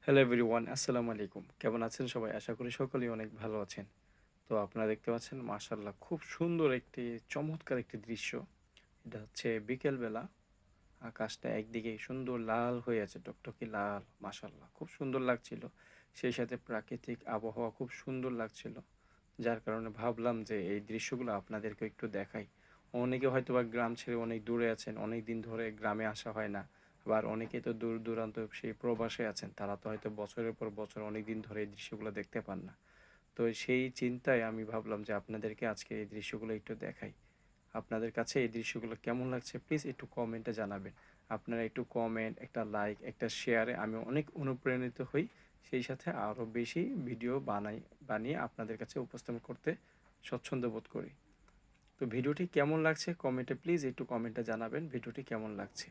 Hello everyone, আসসালামু আলাইকুম। কেমন আছেন সবাই? আশা করি সকলেই অনেক ভালো আছেন। তো আপনারা দেখতে পাচ্ছেন মাশাআল্লাহ খুব সুন্দর একটি চমৎকার একটি দৃশ্য। এটা হচ্ছে বিকেলবেলা। আকাশটা একদিকে সুন্দর লাল হয়ে আছে, টকটকে লাল। মাশাআল্লাহ খুব সুন্দর লাগছিল। সেই সাথে প্রাকৃতিক আবহাওয়া খুব সুন্দর লাগছিল। যার কারণে ভাবলাম যে এই দৃশ্যগুলো আপনাদেরকে একটু দেখাই। অনেকে হয়তোবা গ্রাম ছেড়ে অনেক দূরে আছেন, অনেক দিন ধরে গ্রামে আসা হয় না। আবার অনেকেই তো দূর দূরান্ত সেই প্রবাসে আছেন, তারা তো হয়তো বছরের পর বছর অনেক দিন ধরে এই দৃশ্যগুলো দেখতে পান না। তো সেই চিন্তায় আমি ভাবলাম যে আপনাদেরকে আজকে এই দৃশ্যগুলো একটু দেখাই। আপনাদের কাছে এই দৃশ্যগুলো কেমন লাগছে প্লিজ একটু কমেন্টে জানাবেন। আপনারা একটু কমেন্ট, একটা লাইক, একটা শেয়ারে আমি অনেক অনুপ্রাণিত হই। সেই সাথে আরও বেশি ভিডিও বানিয়ে আপনাদের কাছে উপস্থাপন করতে স্বচ্ছন্দ বোধ করি। তো ভিডিওটি কেমন লাগছে কমেন্টে প্লিজ একটু কমেন্টে জানাবেন ভিডিওটি কেমন লাগছে।